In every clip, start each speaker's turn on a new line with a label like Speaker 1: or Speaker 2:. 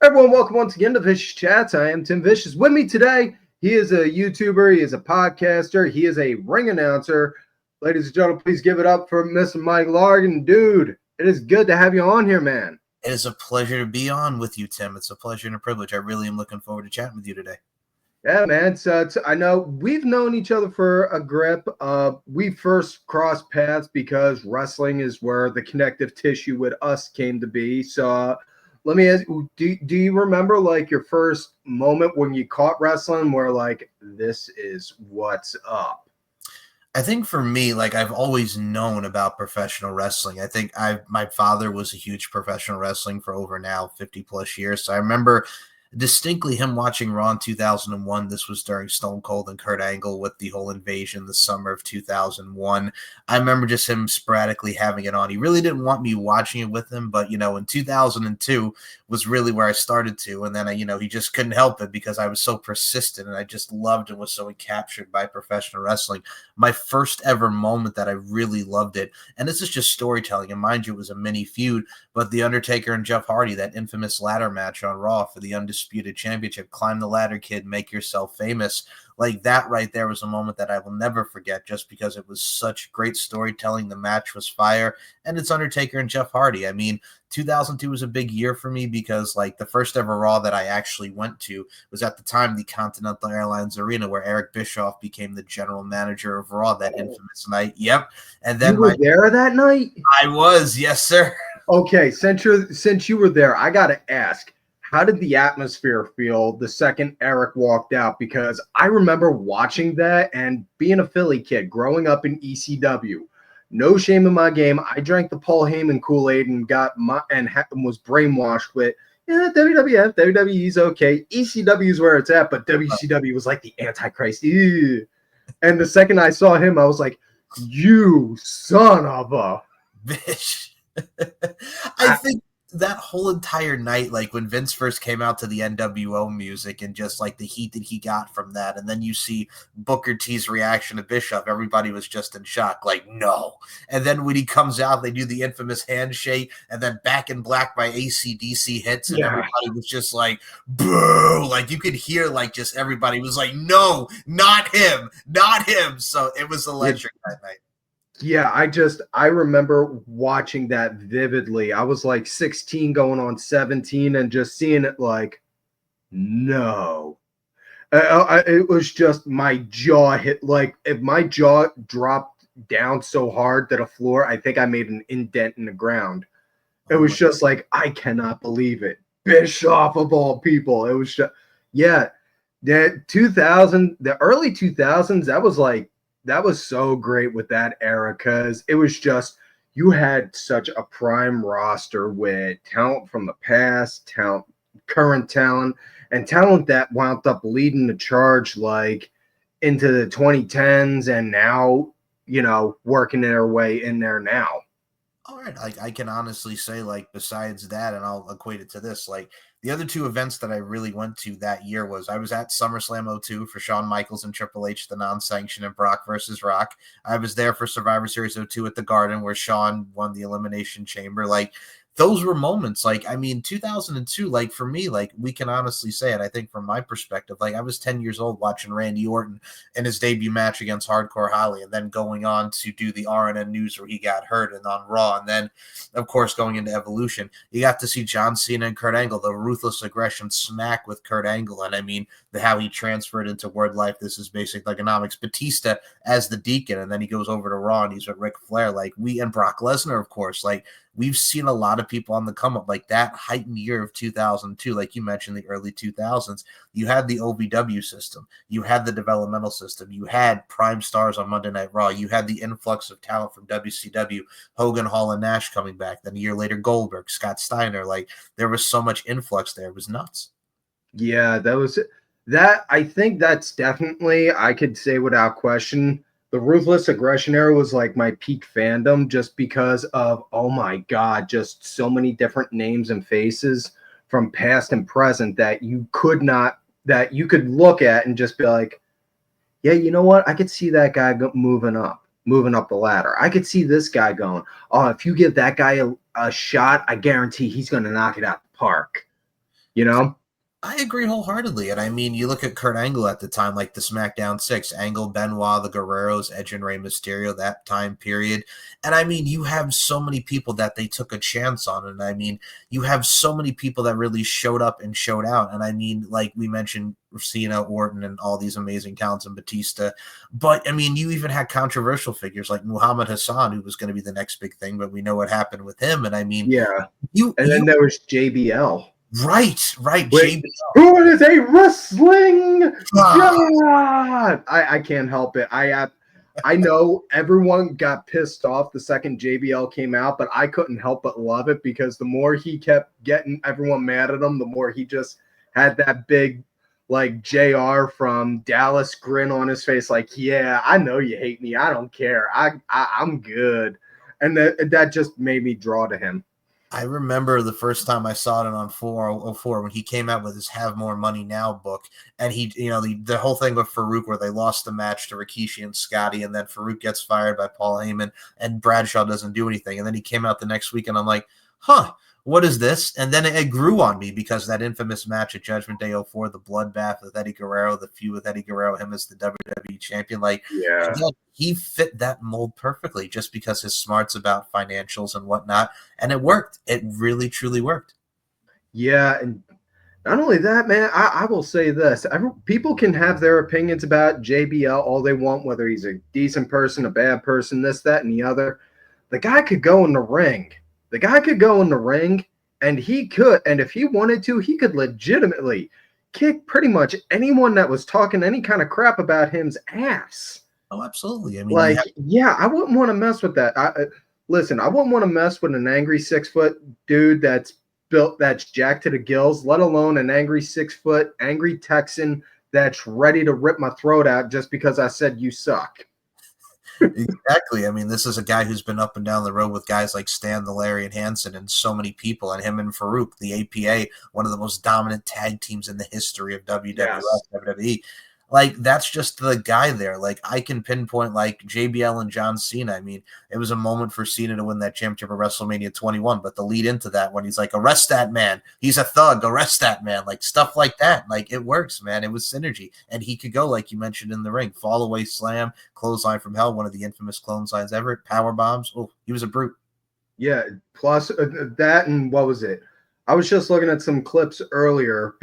Speaker 1: everyone, welcome once again to Vicious Chats. I am Tim Vicious. With me today, he is a YouTuber, he is a podcaster, he is a ring announcer. Ladies and gentlemen, please give it up for Mr. Mike Larkin. Dude, it is good to have you on here, man.
Speaker 2: It is a pleasure to be on with you, Tim. It's a pleasure and a privilege. I really am looking forward to chatting with you today.
Speaker 1: Yeah, man. So I know we've known each other for a grip. We first crossed paths because wrestling is where the connective tissue with us came to be. So let me ask you, do you remember like your first moment when you caught wrestling where like this is what's up?
Speaker 2: I think for me, like I've always known about professional wrestling. I think my father was a huge professional wrestling for over now 50 plus years. So I remember distinctly him watching Raw in 2001. This was during Stone Cold and Kurt Angle with the whole invasion the summer of 2001. I remember just him sporadically having it on. He really didn't want me watching it with him, but in 2002 was really where I started to. And then he just couldn't help it because I was so persistent and I just loved and was so captured by professional wrestling. My first ever moment that I really loved it, and this is just storytelling, and mind you, it was a mini feud, but The Undertaker and Jeff Hardy, that infamous ladder match on Raw for the Undisputed Championship, climb the ladder, kid, make yourself famous. Like that right there was a moment that I will never forget just because it was such great storytelling. The match was fire, and it's Undertaker and Jeff Hardy. I mean, 2002 was a big year for me because like the first ever Raw that I actually went to was at the time the Continental Airlines Arena where Eric Bischoff became the general manager of Raw that infamous night. Yep. And then
Speaker 1: you were there that night?
Speaker 2: I was, yes, sir.
Speaker 1: Okay, since you were there, I gotta ask, how did the atmosphere feel the second Eric walked out? Because I remember watching that and being a Philly kid, growing up in ECW. No shame in my game. I drank the Paul Heyman Kool-Aid and was brainwashed with, WWF, WWE's okay. ECW is where it's at, but WCW was like the Antichrist. Ew. And the second I saw him, I was like, you son of a
Speaker 2: bitch. I think that whole entire night, like when Vince first came out to the NWO music and just like the heat that he got from that, and then you see Booker T's reaction to Bischoff, everybody was just in shock, like, no. And then when he comes out, they do the infamous handshake, and then Back in Black by AC/DC hits, and everybody was just like, boo. Like you could hear like just everybody was like, no, not him, not him. So it was electric that night.
Speaker 1: Yeah, I remember watching that vividly. I was like 16 going on 17 and just seeing it like, no. It was just my jaw hit. Like if my jaw dropped down so hard to the floor, I think I made an indent in the ground. It was just like, I cannot believe it. Bischoff of all people. It was just, yeah. The early 2000s, that was so great with that era because it was just you had such a prime roster with talent from the past, current talent, and talent that wound up leading the charge like into the 2010s and now, working their way in there now.
Speaker 2: All right. Like I can honestly say, like, besides that, and I'll equate it to this, like the other two events that I really went to that year was I was at SummerSlam 02 for Shawn Michaels and Triple H, the non-sanctioned, and Brock versus Rock. I was there for Survivor Series 02 at the Garden where Shawn won the Elimination Chamber. Like those were moments. Like, I mean, 2002, like for me, like we can honestly say it. I think from my perspective, like I was 10 years old watching Randy Orton in his debut match against Hardcore Holly, and then going on to do the RNN News where he got hurt and on Raw. And then, of course, going into Evolution, you got to see John Cena and Kurt Angle, the ruthless aggression smack with Kurt Angle. And I mean, how he transferred into Word Life. This is basic economics. Batista as the Deacon, and then he goes over to Raw and he's with Ric Flair. Like and Brock Lesnar, of course. Like we've seen a lot of people on the come up. Like that heightened year of 2002, like you mentioned, the early 2000s. You had the OVW system. You had the developmental system. You had prime stars on Monday Night Raw. You had the influx of talent from WCW, Hogan, Hall, and Nash coming back. Then a year later, Goldberg, Scott Steiner. Like there was so much influx there. It was nuts.
Speaker 1: Yeah, I think that's definitely, I could say without question, the Ruthless Aggression era was like my peak fandom just because of, oh my God, just so many different names and faces from past and present that you could look at and just be like, yeah, you know what? I could see that guy moving up the ladder. I could see this guy going, oh, if you give that guy a shot, I guarantee he's going to knock it out the park. you know?
Speaker 2: I agree wholeheartedly. And I mean, you look at Kurt Angle at the time, like the SmackDown Six, Angle, Benoit, the Guerreros, Edge and Rey Mysterio, that time period. And I mean, you have so many people that they took a chance on. And I mean, you have so many people that really showed up and showed out. And I mean, like we mentioned, Cena, Orton, and all these amazing talents and Batista. But I mean, you even had controversial figures like Muhammad Hassan, who was going to be the next big thing, but we know what happened with him. And I mean,
Speaker 1: Yeah. And then
Speaker 2: you
Speaker 1: there was JBL.
Speaker 2: right,
Speaker 1: Wait,
Speaker 2: JB.
Speaker 1: who is a wrestling god? I can't help it. I know everyone got pissed off the second JBL came out, but I couldn't help but love it because the more he kept getting everyone mad at him, the more he just had that big like JR from Dallas grin on his face, like, yeah, I know you hate me. I don't care. I'm good. And that just made me draw to him.
Speaker 2: I remember the first time I saw it on 404 when he came out with his Have More Money Now book. And he, you know, the whole thing with Farouk where they lost the match to Rikishi and Scotty, and then Farouk gets fired by Paul Heyman and Bradshaw doesn't do anything. And then he came out the next week and I'm like, huh, what is this? And then it grew on me because that infamous match at Judgment Day 04, the bloodbath with Eddie Guerrero, the feud with Eddie Guerrero, him as the WWE champion, like,
Speaker 1: Yeah.
Speaker 2: again, he fit that mold perfectly just because his smarts about financials and whatnot. And it worked. It really, truly worked.
Speaker 1: Yeah, and not only that, man, I will say this. People can have their opinions about JBL all they want, whether he's a decent person, a bad person, this, that, and the other. The guy could go in the ring. The guy could go in the ring, and he could, and if he wanted to, he could legitimately kick pretty much anyone that was talking any kind of crap about him's ass.
Speaker 2: Oh, absolutely. I mean,
Speaker 1: Like, yeah, I wouldn't want to mess with that. Listen, I wouldn't want to mess with an angry 6-foot dude that's built, that's jacked to the gills, let alone an angry 6-foot angry Texan that's ready to rip my throat out just because I said you suck.
Speaker 2: exactly. I mean, this is a guy who's been up and down the road with guys like Stan, the Lariat Hansen, and so many people, and him and Farouk, the APA, one of the most dominant tag teams in the history of WWF,
Speaker 1: Yes.
Speaker 2: WWE. Like, that's just the guy there. Like, I can pinpoint, like, JBL and John Cena. I mean, it was a moment for Cena to win that championship at WrestleMania 21, but the lead into that when he's like, arrest that man. He's a thug. Arrest that man. Like, stuff like that. Like, it works, man. It was synergy. And he could go, like you mentioned in the ring, fall away slam, clothesline from hell, one of the infamous clotheslines ever, power bombs. Oh, he was a brute.
Speaker 1: Yeah. Plus that, and what was it? I was just looking at some clips earlier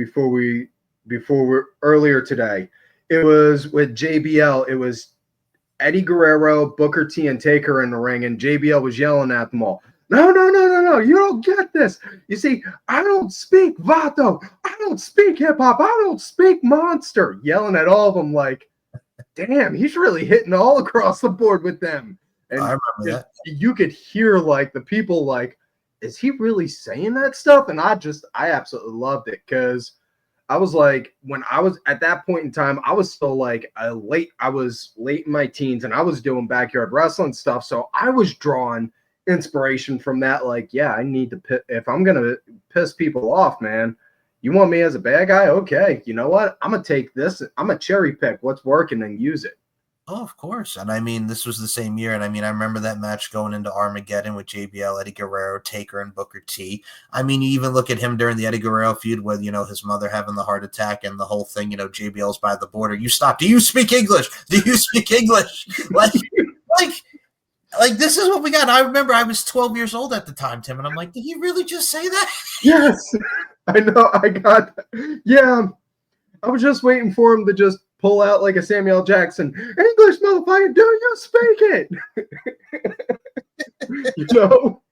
Speaker 1: earlier today. It was with JBL. It was Eddie Guerrero, Booker T, and Taker in the ring, and JBL was yelling at them all. No, no, no, no, no. You don't get this. You see, I don't speak Vato. I don't speak hip hop. I don't speak monster. Yelling at all of them like, damn, he's really hitting all across the board with them.
Speaker 2: I
Speaker 1: And
Speaker 2: remember that.
Speaker 1: you could hear like the people like, is he really saying that stuff? And I absolutely loved it because I was like, when I was at that point in time, I was still like I was late in my teens and I was doing backyard wrestling stuff. So I was drawing inspiration from that. Like, yeah, I need to, if I'm going to piss people off, man, you want me as a bad guy? Okay. You know what? I'm going to take this. I'm going to cherry pick what's working and use it.
Speaker 2: Oh, of course. And I mean, this was the same year. And I mean, I remember that match going into Armageddon with JBL, Eddie Guerrero, Taker, and Booker T. I mean, you even look at him during the Eddie Guerrero feud with, you know, his mother having the heart attack and the whole thing, you know, JBL's by the border. You stop. Do you speak English? Do you speak English? Like, like this is what we got. And I remember I was 12 years old at the time, Tim, and I'm like, did he really just say that?
Speaker 1: Yes. I know. I got that. Yeah. I was just waiting for him to just pull out like a Samuel Jackson. English, motherfucker, do you speak it? You know?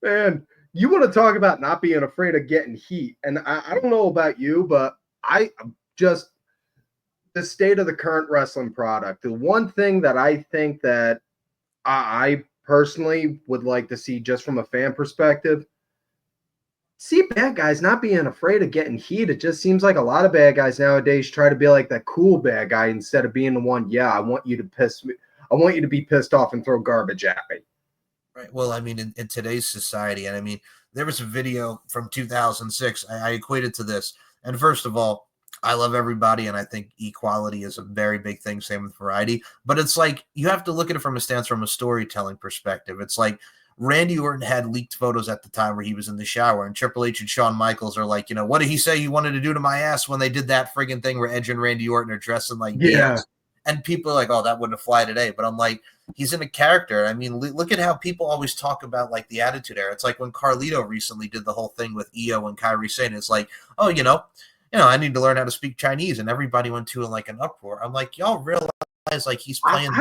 Speaker 1: Man, you want to talk about not being afraid of getting heat. And I don't know about you, but I just, the state of the current wrestling product, the one thing that I think that I personally would like to see just from a fan perspective, see bad guys not being afraid of getting heat. It just seems like a lot of bad guys nowadays try to be like that cool bad guy instead of being the one, yeah, I want you to piss me. I want you to be pissed off and throw garbage at me.
Speaker 2: Right. Well, I mean, in today's society, and I mean, there was a video from 2006. I equated to this. And first of all, I love everybody, and I think equality is a very big thing. Same with variety. But it's like you have to look at it from a stance from a storytelling perspective. It's like Randy Orton had leaked photos at the time where he was in the shower, and Triple H and Shawn Michaels are like, what did he say he wanted to do to my ass when they did that friggin' thing where Edge and Randy Orton are dressing like
Speaker 1: Yeah.
Speaker 2: DMs? And people are like, oh, that wouldn't fly today. But I'm like, he's in a character. I mean, look at how people always talk about like the Attitude Era. It's like when Carlito recently did the whole thing with Io and Kairi Sane. It's like, oh, I need to learn how to speak Chinese, and everybody went to like an uproar. I'm like, y'all realize like he's playing.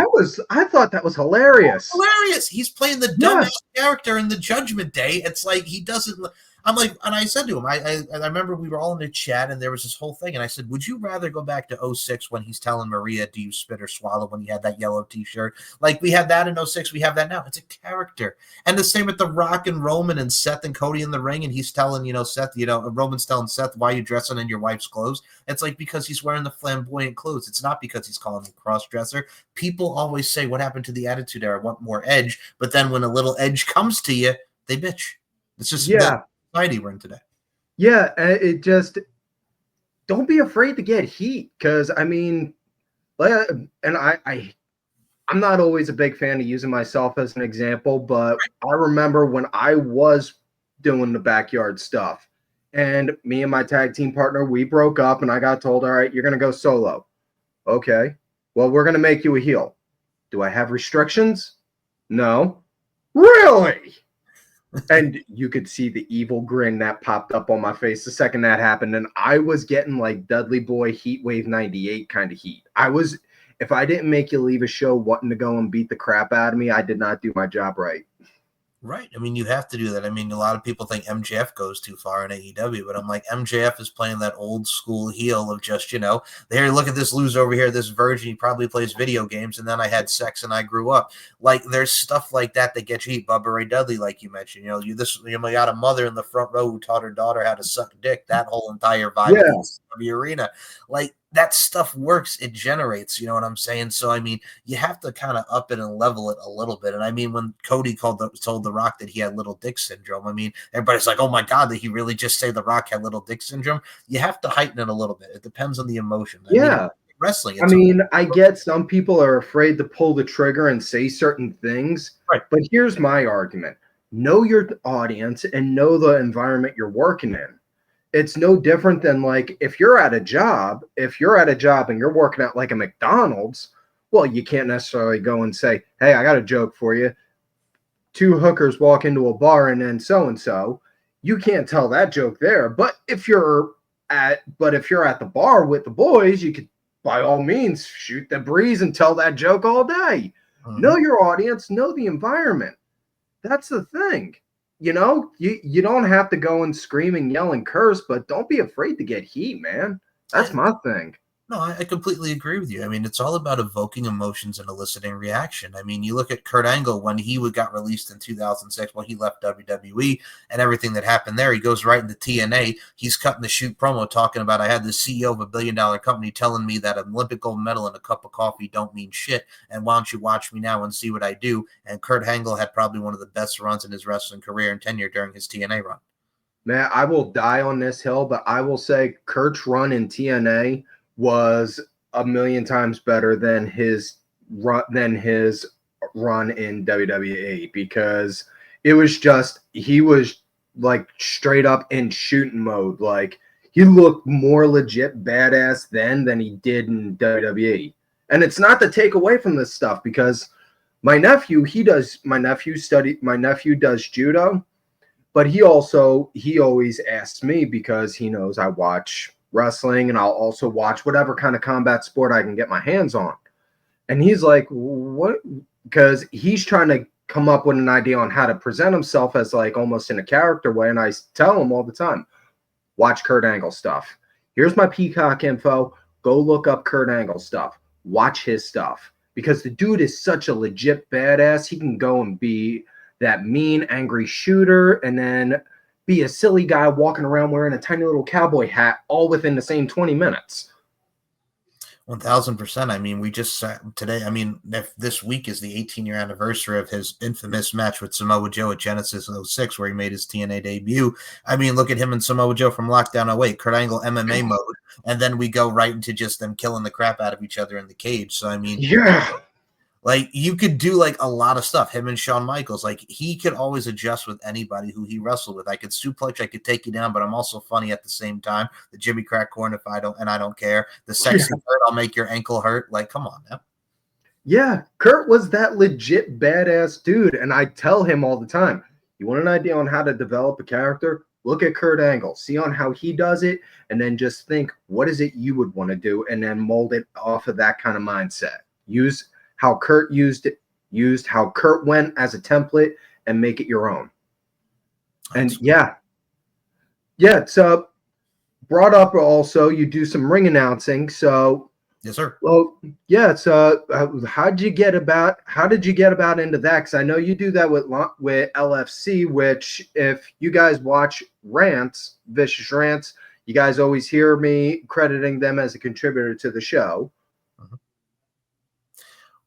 Speaker 1: I thought that was hilarious.
Speaker 2: Hilarious. He's playing the dumbass character in the Judgment Day. It's like he doesn't. I'm like, and I said to him, I remember we were all in the chat and there was this whole thing, and I said, would you rather go back to 06 when he's telling Maria, do you spit or swallow, when he had that yellow T-shirt? Like we had that in 06, we have that now. It's a character. And the same with The Rock and Roman and Seth and Cody in the ring, and he's telling, Seth, Roman's telling Seth, why are you dressing in your wife's clothes? It's like because he's wearing the flamboyant clothes. It's not because he's calling him cross-dresser. People always say, what happened to the Attitude Era? I want more edge. But then when a little edge comes to you, they bitch. It's just that society we're in today.
Speaker 1: Yeah, it just don't be afraid to get heat, because I mean, and I'm not always a big fan of using myself as an example, but I remember when I was doing the backyard stuff, and me and my tag team partner, we broke up, and I got told, all right, you're gonna go solo. Okay, well, we're gonna make you a heel. Do I have restrictions? No. Really? And you could see the evil grin that popped up on my face the second that happened. And I was getting like Dudley Boy Heat Wave 98 kind of heat. If I didn't make you leave a show wanting to go and beat the crap out of me, I did not do my job right.
Speaker 2: Right. I mean, you have to do that. I mean, a lot of people think MJF goes too far in AEW, but I'm like, MJF is playing that old school heel of just, here, look at this loser over here, this virgin, he probably plays video games, and then I had sex and I grew up. Like, there's stuff like that gets you heat. Bubba Ray Dudley, like you mentioned, you got a mother in the front row who taught her daughter how to suck dick. That whole entire vibe of the arena. Like, that stuff works. It generates, you know what I'm saying? So, I mean, you have to kind of up it and level it a little bit. And I mean, when Cody told The Rock that he had little dick syndrome, I mean, everybody's like, oh my God, did he really just say The Rock had little dick syndrome? You have to heighten it a little bit. It depends on the emotion. I mean, wrestling.
Speaker 1: I get some people are afraid to pull the trigger and say certain things,
Speaker 2: right?
Speaker 1: But here's my argument. Know your audience and know the environment you're working in. It's no different than like if you're at a job and you're working at like a McDonald's, well, you can't necessarily go and say, hey, I got a joke for you. 2 hookers walk into a bar and then so-and-so. You can't tell that joke there. But if you're at the bar with the boys, you could by all means shoot the breeze and tell that joke all day. Mm-hmm. Know your audience, know the environment. That's the thing. You don't have to go and scream and yell and curse, but don't be afraid to get heat, man. That's my thing.
Speaker 2: No, I completely agree with you. I mean, it's all about evoking emotions and eliciting reaction. I mean, you look at Kurt Angle when he got released in 2006 when he left WWE and everything that happened there. He goes right into TNA. He's cutting the shoot promo talking about, I had the CEO of a billion-dollar company telling me that an Olympic gold medal and a cup of coffee don't mean shit, and why don't you watch me now and see what I do? And Kurt Angle had probably one of the best runs in his wrestling career and tenure during his TNA run.
Speaker 1: Man, I will die on this hill, but I will say Kurt's run in TNA was a million times better than his run in WWE, because it was just, he was like straight up in shooting mode. Like he looked more legit badass then than he did in WWE. And it's not to take away from this stuff, because my nephew does judo, but he always asks me, because he knows I watch wrestling and I'll also watch whatever kind of combat sport I can get my hands on. And he's like, what? Because he's trying to come up with an idea on how to present himself as like almost in a character way. And I tell him all the time, watch Kurt Angle stuff. Here's my Peacock info. Go look up Kurt Angle stuff. Watch his stuff. Because the dude is such a legit badass. He can go and be that mean, angry shooter and then be a silly guy walking around wearing a tiny little cowboy hat all within the same 20 minutes.
Speaker 2: 1000%. I mean, we just today, I mean, this week is the 18-year anniversary of his infamous match with Samoa Joe at Genesis 06, where he made his TNA debut. I mean, look at him and Samoa Joe from Lockdown 08, Kurt Angle MMA mode, and then we go right into just them killing the crap out of each other in the cage. So, I mean, Like, you could do like a lot of stuff. Him and Shawn Michaels, like, he could always adjust with anybody who he wrestled with. I could suplex, I could take you down, but I'm also funny at the same time. The Jimmy Crack Corn, if I don't, and I don't care. The sexy hurt, I'll make your ankle hurt. Like, come on now.
Speaker 1: Yeah, Kurt was that legit badass dude, and I tell him all the time, you want an idea on how to develop a character? Look at Kurt Angle, see on how he does it, and then just think, what is it you would want to do, and then mold it off of that kind of mindset. Use how Kurt used it, used how Kurt went as a template, and make it your own. And yeah, so brought up also, you do some ring announcing, so
Speaker 2: yes, sir.
Speaker 1: well, yeah. So, how did you get about into that? Because I know you do that with LFC. Which, if you guys watch Vicious Rants, you guys always hear me crediting them as a contributor to the show.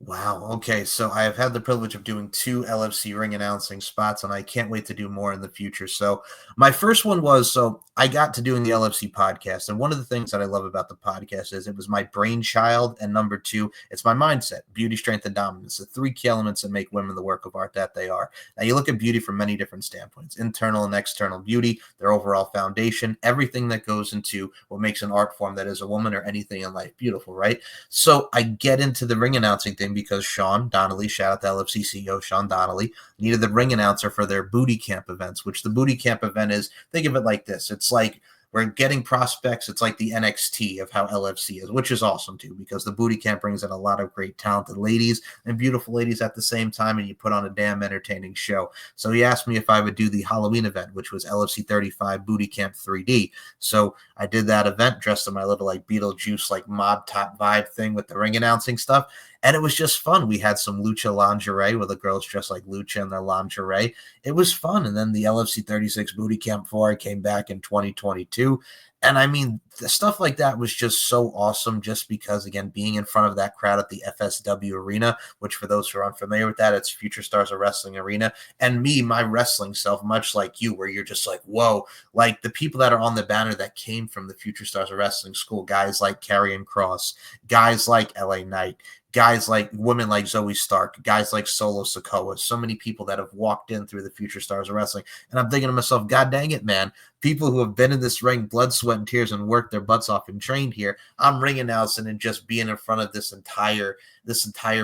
Speaker 2: Wow. Okay. So I have had the privilege of doing 2 LFC ring announcing spots, and I can't wait to do more in the future. So my first one was, so I got to doing the LFC podcast. And one of the things that I love about the podcast is it was my brainchild. And number 2, it's my mindset, beauty, strength, and dominance, the 3 key elements that make women the work of art that they are. Now, you look at beauty from many different standpoints, internal and external beauty, their overall foundation, everything that goes into what makes an art form that is a woman or anything in life beautiful, right? So I get into the ring announcing thing because Sean Donnelly, shout out to LFC CEO Sean Donnelly, needed the ring announcer for their booty camp events, which the booty camp event is, think of it like this. It's like we're getting prospects. It's like the NXT of how LFC is, which is awesome too, because the booty camp brings in a lot of great talented ladies and beautiful ladies at the same time, and you put on a damn entertaining show. So he asked me if I would do the Halloween event, which was LFC 35 Booty Camp 3D. So I did that event dressed in my little like Beetlejuice, like mob top vibe thing with the ring announcing stuff. And it was just fun. We had some lucha lingerie where the girls dressed like lucha in their lingerie. It was fun. And then the LFC 36 Booty Camp 4 came back in 2022. And I mean, the stuff like that was just so awesome just because, again, being in front of that crowd at the FSW Arena, which for those who are unfamiliar with that, it's Future Stars of Wrestling Arena. And me, my wrestling self, much like you, where you're just like, whoa, like the people that are on the banner that came from the Future Stars of Wrestling School, guys like Karrion Kross, guys like LA Knight, guys like women like Zoe Stark, guys like Solo Sikoa, so many people that have walked in through the Future Stars of Wrestling. And I'm thinking to myself, God dang it, man, people who have been in this ring, blood, sweat, and tears, and worked their butts off and trained here, I'm ring announcing and just being in front of this entire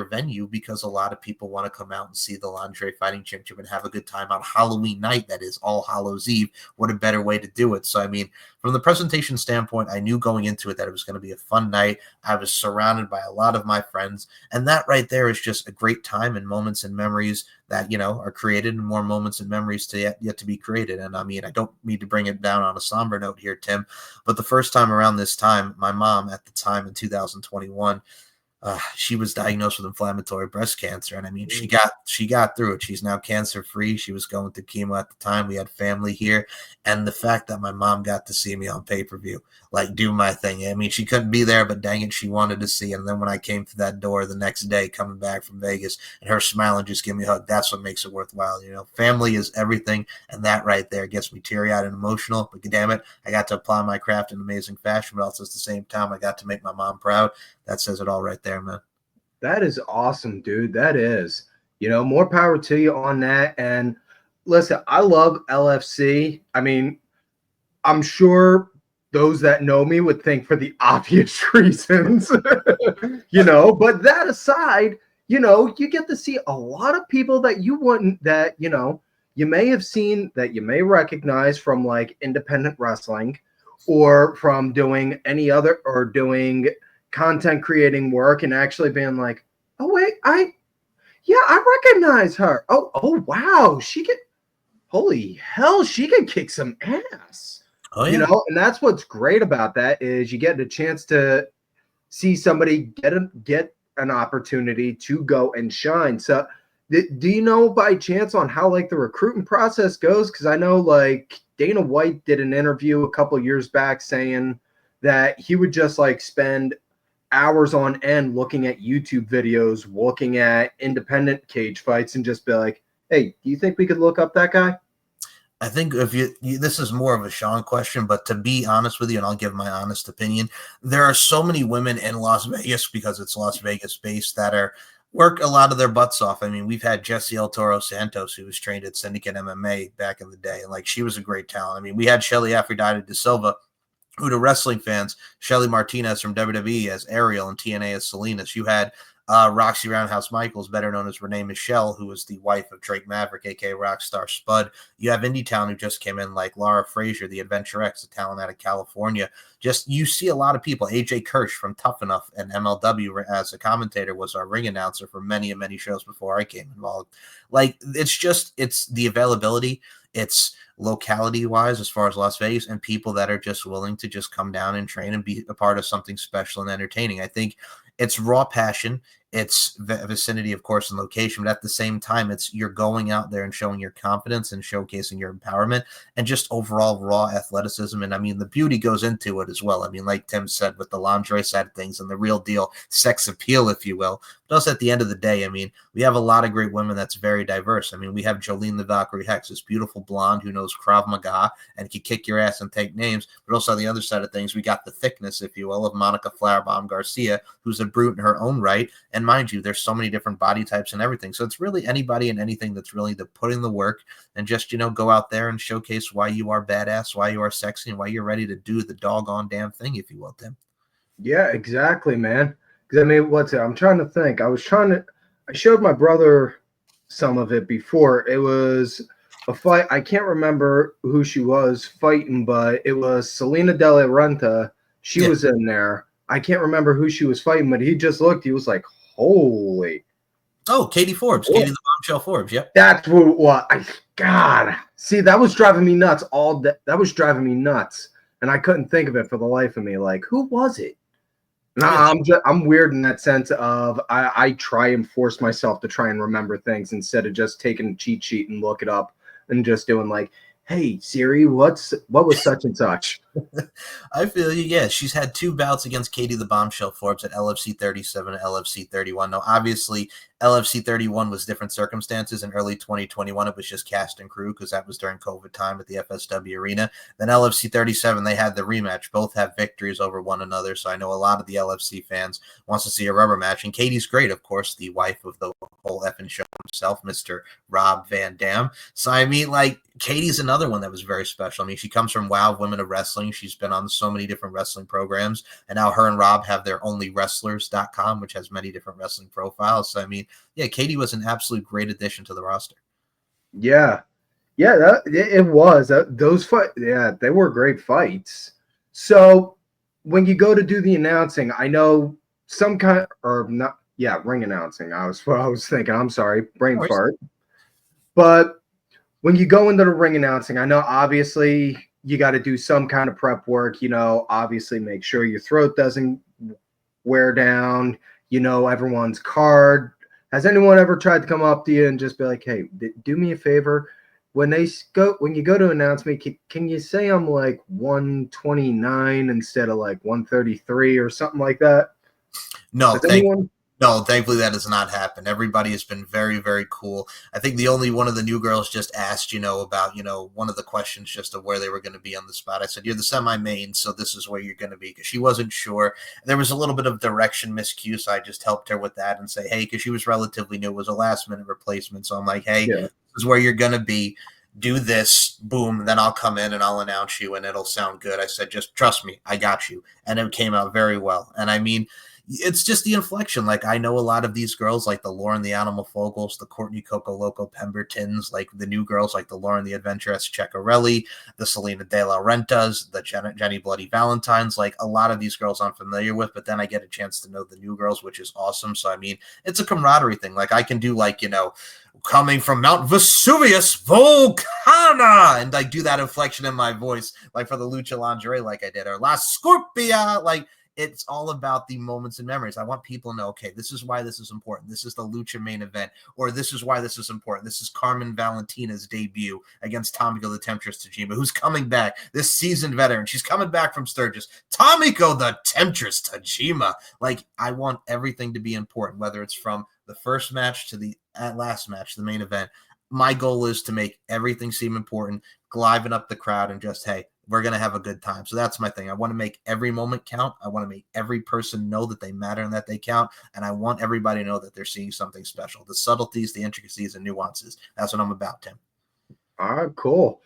Speaker 2: venue because a lot of people want to come out and see the Lingerie Fighting Championship and have a good time on Halloween night. That is All Hallows Eve. What a better way to do it. So, I mean, from the presentation standpoint, I knew going into it that it was going to be a fun night. I was surrounded by a lot of my friends, and that right there is just a great time and moments and memories that, you know, are created, and more moments and memories to yet to be created. And I mean, I don't need to bring it down on a somber note here, Tim, but the first time around this time, my mom at the time in 2021, she was diagnosed with inflammatory breast cancer. And I mean, she got through it. She's now cancer free. She was going through chemo at the time. We had family here. And the fact that my mom got to see me on pay-per-view, like do my thing. I mean, she couldn't be there, but dang it, she wanted to see. And then when I came through that door the next day, coming back from Vegas, and her smiling, just give me a hug, that's what makes it worthwhile. You know, family is everything. And that right there gets me teary-eyed and emotional. But damn it, I got to apply my craft in amazing fashion, but also at the same time, I got to make my mom proud. That says it all right there, man.
Speaker 1: That is awesome, dude. That is, you know, more power to you on that. And listen, I love LFC. I mean, I'm sure those that know me would think for the obvious reasons, you know, but that aside, you know, you get to see a lot of people that you wouldn't, that, you know, you may have seen, that you may recognize from like independent wrestling or from doing any other, or doing content creating work, and actually being like, oh wait, I recognize her. Oh wow, holy hell, she can kick some ass.
Speaker 2: Oh, yeah.
Speaker 1: You know, and that's what's great about that, is you get a chance to see somebody get an opportunity to go and shine. So do you know by chance on how like the recruiting process goes? Because I know like Dana White did an interview a couple years back saying that he would just like spend hours on end looking at YouTube videos, looking at independent cage fights, and just be like, hey, do you think we could look up that guy?
Speaker 2: I think if you this is more of a Sean question, but to be honest with you, and I'll give my honest opinion, there are so many women in Las Vegas, because it's Las Vegas based, that are work a lot of their butts off. I mean, we've had Jessie El Toro Santos, who was trained at Syndicate MMA back in the day, and like she was a great talent. I mean, we had Shelly Aphrodite de Silva, who to wrestling fans, Shelly Martinez from WWE as Ariel and TNA as Salinas. You had Roxy Roundhouse Michaels, better known as Renee Michelle, who was the wife of Drake Maverick, aka Rockstar Spud. You have Indie Town, who just came in, like Laura Frazier, the Adventure X, a talent out of California. Just you see a lot of people. AJ Kirsch from Tough Enough and MLW as a commentator was our ring announcer for many and many shows before I came involved. Like it's the availability. It's locality wise as far as Las Vegas, and people that are just willing to just come down and train and be a part of something special and entertaining. I think it's raw passion. It's vicinity, of course, and location, but at the same time, it's you're going out there and showing your confidence and showcasing your empowerment and just overall raw athleticism. And I mean, the beauty goes into it as well. I mean, like Tim said, with the lingerie side of things and the real deal sex appeal, if you will. But also at the end of the day, I mean, we have a lot of great women that's very diverse. I mean, we have Jolene the Valkyrie Hex, this beautiful blonde who knows Krav Maga and can kick your ass and take names. But also on the other side of things, we got the thickness, if you will, of Monica Flowerbomb Garcia, who's a brute in her own right. And mind you, there's so many different body types and everything. So it's really anybody and anything that's really to put in the work and just, go out there and showcase why you are badass, why you are sexy, and why you're ready to do the doggone damn thing, if you will, Tim.
Speaker 1: Yeah, exactly, man. Because I mean, I'm trying to think. I showed my brother some of it before. It was a fight. I can't remember who she was fighting, but it was Selena De La Renta. She was in there. I can't remember who she was fighting, but he just looked. He was like, holy.
Speaker 2: Oh, Katie Forbes. Katie the Bombshell Forbes. Yep.
Speaker 1: That's what God. See, that was driving me nuts all day. That was driving me nuts. And I couldn't think of it for the life of me. Like, who was it? I'm weird in that sense of I try and force myself to try and remember things instead of just taking a cheat sheet and look it up and just doing like, hey Siri, what was such and such?
Speaker 2: I feel you. Yeah, she's had 2 bouts against Katie the Bombshell Forbes at LFC 37 and LFC 31. Now, obviously, LFC 31 was different circumstances. In early 2021, it was just cast and crew because that was during COVID time at the FSW Arena. Then LFC 37, they had the rematch. Both have victories over one another. So I know a lot of the LFC fans wants to see a rubber match. And Katie's great, of course, the wife of the whole effing show himself, Mr. Rob Van Dam. So, I mean, like, Katie's another one that was very special. I mean, she comes from Wild Women of Wrestling. She's been on so many different wrestling programs. And now her and Rob have their onlywrestlers.com, which has many different wrestling profiles. So, I mean, yeah, Katie was an absolute great addition to the roster.
Speaker 1: Yeah. Yeah, it was. Those fights, yeah, they were great fights. So when you go to do the announcing, I know some kind or not, yeah, ring announcing. I was thinking. I'm sorry, brain fart. But when you go into the ring announcing, I know obviously you got to do some kind of prep work. Obviously make sure your throat doesn't wear down. Everyone's card. Has anyone ever tried to come up to you and just be like, "Hey, do me a favor"? When you go to announce me, can you say I'm like 129 instead of like 133 or something like that?
Speaker 2: No, thankfully that has not happened. Everybody has been very, very cool. I think the only one of the new girls just asked, about, one of the questions just of where they were going to be on the spot. I said, you're the semi-main, so this is where you're going to be, because she wasn't sure. There was a little bit of direction miscue, so I just helped her with that and say, hey, because she was relatively new. It was a last-minute replacement, so I'm like, hey, This is where you're going to be. Do this, boom, then I'll come in and I'll announce you and it'll sound good. I said, just trust me, I got you. And it came out very well. And I mean, it's just the inflection. Like, I know a lot of these girls, like the Lauren the Animal Fogels, the Courtney Coco Loco Pembertons, like the new girls, like the Lauren the Adventuress Ceccarelli, the Selena De La Rentas, the Jenny Bloody Valentines. Like, a lot of these girls I'm familiar with, but then I get a chance to know the new girls, which is awesome. So, I mean, it's a camaraderie thing. Like, I can do, like, coming from Mount Vesuvius, Volcana, and like do that inflection in my voice, like for the Lucha Lingerie, like I did, or La Scorpia, like, it's all about the moments and memories. I want people to know, okay, this is why this is important. This is the Lucha main event, or this is why this is important. This is Carmen Valentina's debut against Tomiko the Temptress Tajima, who's coming back, this seasoned veteran. She's coming back from Sturgis. Tomiko the Temptress Tajima. Like, I want everything to be important, whether it's from the first match to the last match, the main event. My goal is to make everything seem important, liven up the crowd, and just, hey, we're going to have a good time. So that's my thing. I want to make every moment count. I want to make every person know that they matter and that they count. And I want everybody to know that they're seeing something special. The subtleties, the intricacies, and nuances. That's what I'm about, Tim.
Speaker 1: All right, cool.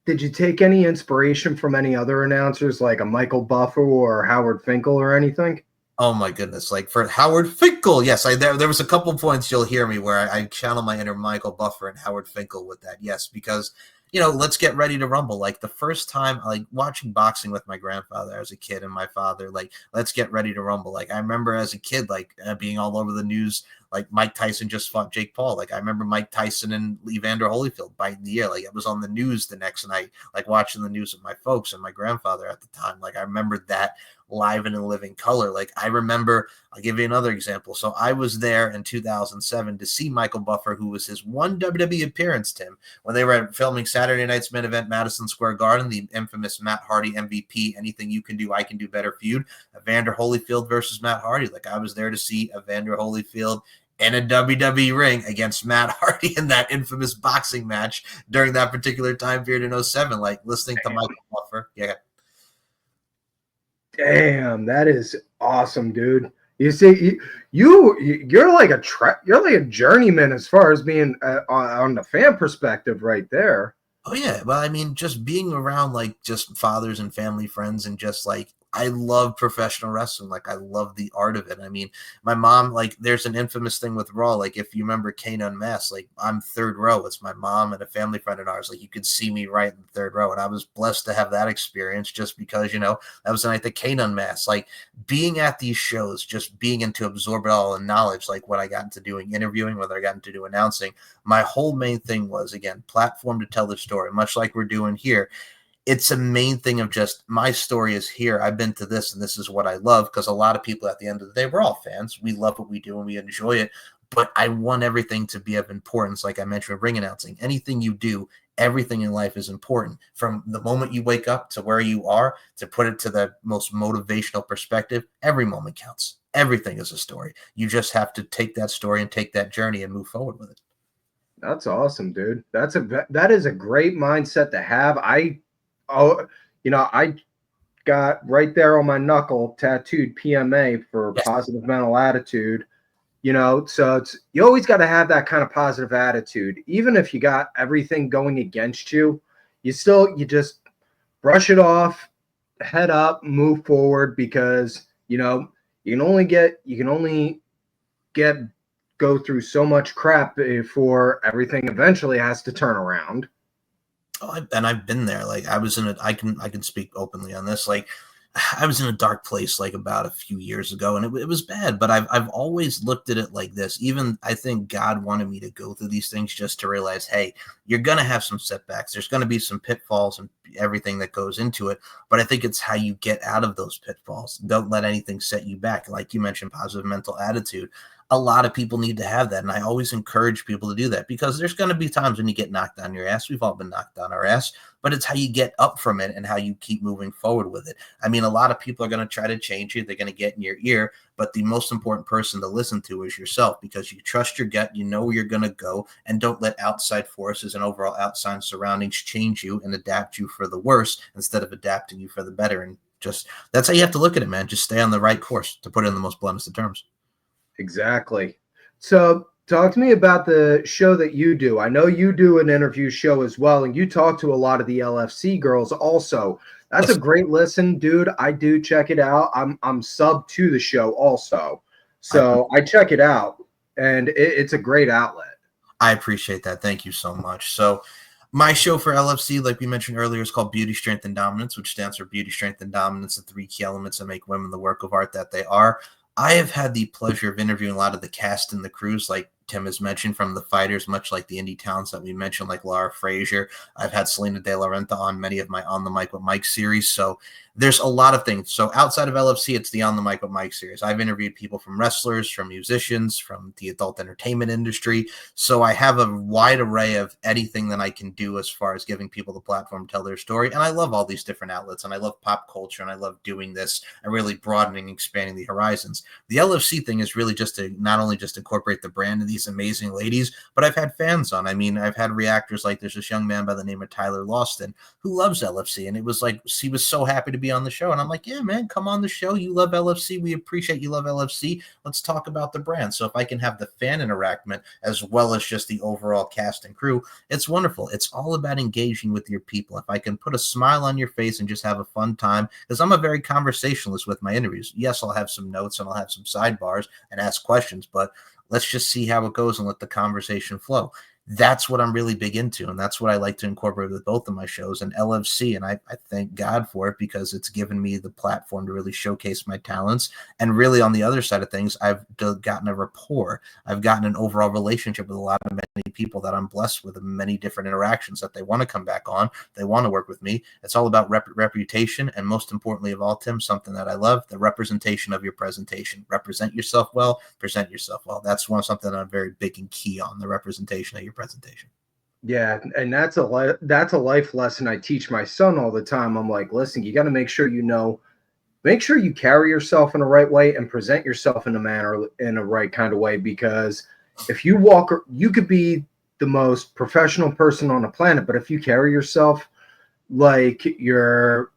Speaker 1: Did you take any inspiration from any other announcers like a Michael Buffer or Howard Finkel or anything?
Speaker 2: Oh my goodness! Like for Howard Finkel, yes, there was a couple points you'll hear me where I channel my inner Michael Buffer and Howard Finkel with that. Yes, because let's get ready to rumble. Like the first time, like watching boxing with my grandfather as a kid and my father, like let's get ready to rumble. Like I remember as a kid, like being all over the news. Like Mike Tyson just fought Jake Paul. Like I remember Mike Tyson and Evander Holyfield biting the ear. Like it was on the news the next night. Like watching the news with my folks and my grandfather at the time. Like I remember that live and in living color. Like I remember, I'll give you another example. So I was there in 2007 to see Michael Buffer, who was his one WWE appearance, Tim, when they were filming Saturday Night's Main Event, Madison Square Garden, the infamous Matt Hardy MVP, Anything You Can Do, I Can Do Better feud, Evander Holyfield versus Matt Hardy. Like I was there to see Evander Holyfield in a WWE ring against Matt Hardy in that infamous boxing match during that particular time period in 07. Like listening to Michael Buffer. Yeah.
Speaker 1: Damn, that is awesome, dude. You see, you're like a journeyman as far as being on the fan perspective, right there.
Speaker 2: Oh yeah, well, I mean, just being around like just fathers and family friends, and just like I love professional wrestling. Like I love the art of it. I mean, my mom, like there's an infamous thing with Raw. Like if you remember Kane Unmasked, like I'm third row. It's my mom and a family friend of ours. Like you could see me right in the third row, and I was blessed to have that experience just because that was the night that Kane Unmasked. Like being at these shows, just being into absorb it all in knowledge. Like what I got into doing interviewing, whether I got into do announcing. My whole main thing was, again, platform to tell the story, much like we're doing here. It's a main thing of just my story is here. I've been to this and this is what I love, because a lot of people at the end of the day, we're all fans. We love what we do and we enjoy it. But I want everything to be of importance. Like I mentioned with ring announcing, anything you do, everything in life is important. From the moment you wake up to where you are, to put it to the most motivational perspective, every moment counts. Everything is a story. You just have to take that story and take that journey and move forward with it.
Speaker 1: That's awesome, dude. That is a great mindset to have. I got right there on my knuckle tattooed PMA for positive mental attitude. So you always got to have that kind of positive attitude. Even if you got everything going against you, you just brush it off, head up, move forward, because you can only go through so much crap before everything eventually has to turn around.
Speaker 2: Oh, and I've been there. Like I can speak openly on this. Like I was in a dark place like about a few years ago, and it was bad, but I've always looked at it like this. Even I think God wanted me to go through these things just to realize, hey, you're going to have some setbacks. There's going to be some pitfalls and everything that goes into it. But I think it's how you get out of those pitfalls. Don't let anything set you back. Like you mentioned, positive mental attitude. A lot of people need to have that. And I always encourage people to do that, because there's going to be times when you get knocked on your ass. We've all been knocked on our ass, but it's how you get up from it and how you keep moving forward with it. I mean, a lot of people are going to try to change you. They're going to get in your ear, but the most important person to listen to is yourself, because you trust your gut, you know where you're going to go, and don't let outside forces and overall outside surroundings change you and adapt you for the worse instead of adapting you for the better. And just, that's how you have to look at it, man. Just stay on the right course, to put it in the most bluntest of terms.
Speaker 1: Exactly. So talk to me about the show that you do. I know you do an interview show as well, and you talk to a lot of the LFC girls also. That's a great listen, dude. I do check it out. I'm sub to the show also. So I check it out, and it's a great outlet.
Speaker 2: I appreciate that. Thank you so much. So my show for LFC, like we mentioned earlier, is called Beauty, Strength, and Dominance, which stands for Beauty, Strength, and Dominance, the three key elements that make women the work of art that they are. I have had the pleasure of interviewing a lot of the cast and the crews, like Tim has mentioned, from the fighters, much like the indie talents that we mentioned, like Laura Frazier. I've had Selena De La Renta on many of my On the Mic with Mike series. So there's a lot of things. So outside of LFC, it's the On the Mic with Mike series. I've interviewed people from wrestlers, from musicians, from the adult entertainment industry. So I have a wide array of anything that I can do as far as giving people the platform to tell their story. And I love all these different outlets, and I love pop culture, and I love doing this and really broadening, expanding the horizons. The LFC thing is really just to not only just incorporate the brand of these these amazing ladies, but I've had fans on. I mean, I've had reactors like there's this young man by the name of Tyler Lawston who loves LFC. And it was like, he was so happy to be on the show. And I'm like, yeah, man, come on the show. You love LFC. We appreciate you love LFC. Let's talk about the brand. So if I can have the fan interaction as well as just the overall cast and crew, it's wonderful. It's all about engaging with your people. If I can put a smile on your face and just have a fun time, because I'm a very conversationalist with my interviews. Yes, I'll have some notes and I'll have some sidebars and ask questions, but let's just see how it goes and let the conversation flow. That's what I'm really big into, and that's what I like to incorporate with both of my shows and LFC. And I thank God for it, because it's given me the platform to really showcase my talents. And really, on the other side of things, I've gotten a rapport. I've gotten an overall relationship with a lot of many people that I'm blessed with, many different interactions that they want to come back on. They want to work with me. It's all about reputation, and most importantly of all, Tim, something that I love: the representation of your presentation. Represent yourself well, present yourself well. That's something that I'm very big and key on: the representation of your presentation.
Speaker 1: Yeah, and that's a life lesson I teach my son all the time. I'm like, listen, you got to make sure you carry yourself in the right way and present yourself in a right kind of way, because if you could be the most professional person on the planet, but if you carry yourself like you're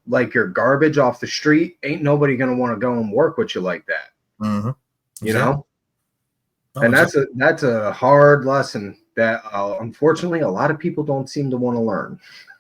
Speaker 1: garbage off the street, ain't nobody gonna want to go and work with you like that.
Speaker 2: Mm-hmm.
Speaker 1: You know? And that's a hard lesson that unfortunately a lot of people don't seem to want to learn.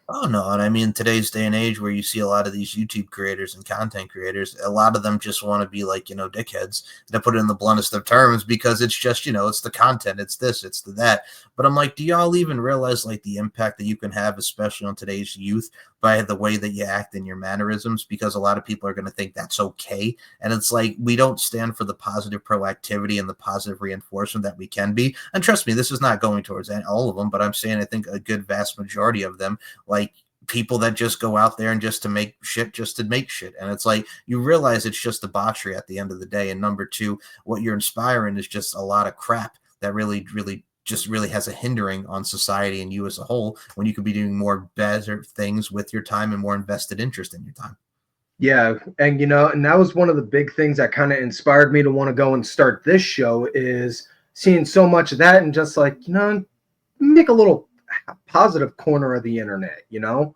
Speaker 2: Oh, no. And I mean, today's day and age where you see a lot of these YouTube creators and content creators, a lot of them just want to be like, dickheads, to put it in the bluntest of terms, because it's just, it's the content, it's this, it's the that. But I'm like, do y'all even realize like the impact that you can have, especially on today's youth, by the way that you act and your mannerisms? Because a lot of people are going to think that's okay. And it's like, we don't stand for the positive proactivity and the positive reinforcement that we can be. And trust me, this is not going towards all of them, but I'm saying I think a good vast majority of them, like people that just go out there and just to make shit. And it's like, you realize it's just debauchery at the end of the day. And number two, what you're inspiring is just a lot of crap that really has a hindering on society and you as a whole, when you could be doing more better things with your time and more invested interest in your time.
Speaker 1: Yeah. And, and that was one of the big things that kind of inspired me to want to go and start this show, is seeing so much of that and just like, make a little positive corner of the internet. I want